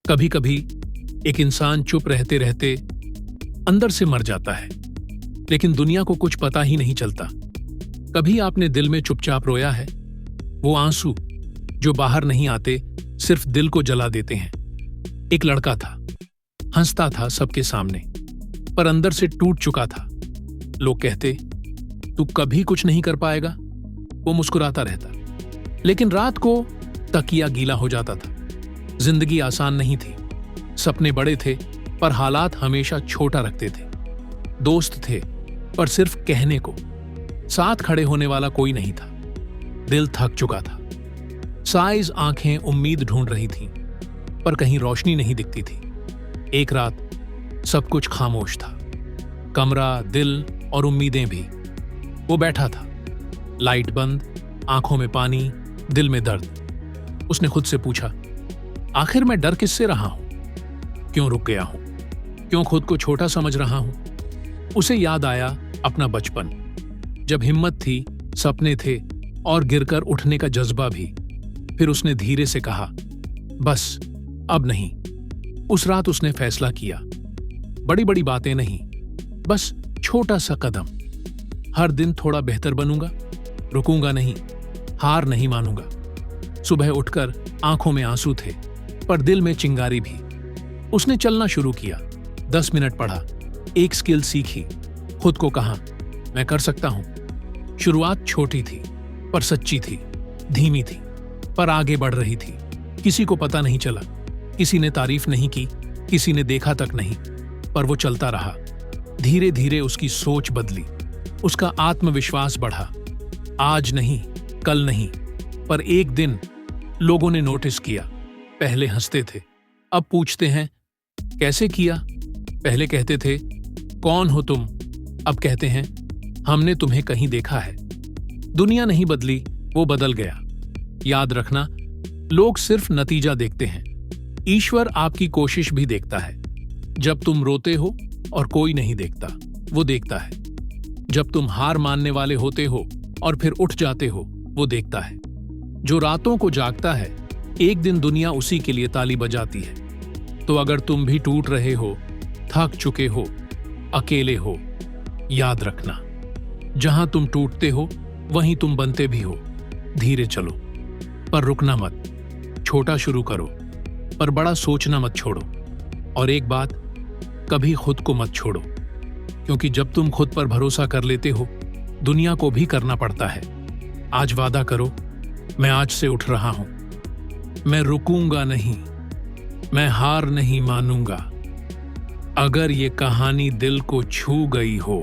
कभी कभी एक इंसान चुप रहते रहते अंदर से मर जाता है, लेकिन दुनिया को कुछ पता ही नहीं चलता। कभी आपने दिल में चुपचाप रोया है? वो आंसू जो बाहर नहीं आते, सिर्फ दिल को जला देते हैं। एक लड़का था, हंसता था सबके सामने, पर अंदर से टूट चुका था। लोग कहते, तू कभी कुछ नहीं कर पाएगा। वो मुस्कुराता रहता, लेकिन रात को तकिया गीला हो जाता था। जिंदगी आसान नहीं थी, सपने बड़े थे, पर हालात हमेशा छोटा रखते थे। दोस्त थे, पर सिर्फ कहने को। साथ खड़े होने वाला कोई नहीं था। दिल थक चुका था। साइज आंखें उम्मीद ढूंढ रही थीं, पर कहीं रोशनी नहीं दिखती थी। एक रात सब कुछ खामोश था, कमरा, दिल और उम्मीदें भी। वो बैठा था, लाइट बंद, आंखों में पानी, दिल में दर्द। उसने खुद से पूछा, आखिर मैं डर किससे रहा हूं? क्यों रुक गया हूं? क्यों खुद को छोटा समझ रहा हूं? उसे याद आया अपना बचपन, जब हिम्मत थी, सपने थे और गिरकर उठने का जज्बा भी। फिर उसने धीरे से कहा, बस अब नहीं। उस रात उसने फैसला किया, बड़ी बड़ी बातें नहीं, बस छोटा सा कदम। हर दिन थोड़ा बेहतर बनूंगा, रुकूंगा नहीं, हार नहीं मानूंगा। सुबह उठकर आंखों में आंसू थे, पर दिल में चिंगारी भी। उसने चलना शुरू किया, 10 मिनट पढ़ा, एक स्किल सीखी, खुद को कहा, मैं कर सकता हूं। शुरुआत छोटी थी, पर सच्ची थी, धीमी थी, पर आगे बढ़ रही थी। किसी को पता नहीं चला, किसी ने तारीफ नहीं की, किसी ने देखा तक नहीं, पर वो चलता रहा। धीरे धीरे उसकी सोच बदली, उसका आत्मविश्वास बढ़ा। आज नहीं, कल नहीं, पर एक दिन लोगों ने नोटिस किया। पहले हंसते थे, अब पूछते हैं, कैसे किया? पहले कहते थे, कौन हो तुम? अब कहते हैं, हमने तुम्हें कहीं देखा है। दुनिया नहीं बदली, वो बदल गया। याद रखना, लोग सिर्फ नतीजा देखते हैं, ईश्वर आपकी कोशिश भी देखता है। जब तुम रोते हो और कोई नहीं देखता, वो देखता है। जब तुम हार मानने वाले होते हो और फिर उठ जाते हो, वो देखता है। जो रातों को जागता है, एक दिन दुनिया उसी के लिए ताली बजाती है। तो अगर तुम भी टूट रहे हो, थक चुके हो, अकेले हो, याद रखना, जहां तुम टूटते हो वहीं तुम बनते भी हो। धीरे चलो, पर रुकना मत। छोटा शुरू करो, पर बड़ा सोचना मत छोड़ो। और एक बात, कभी खुद को मत छोड़ो, क्योंकि जब तुम खुद पर भरोसा कर लेते हो, दुनिया को भी करना पड़ता है। आज वादा करो, मैं आज से उठ रहा हूं, मैं रुकूंगा नहीं, मैं हार नहीं मानूंगा। अगर ये कहानी दिल को छू गई हो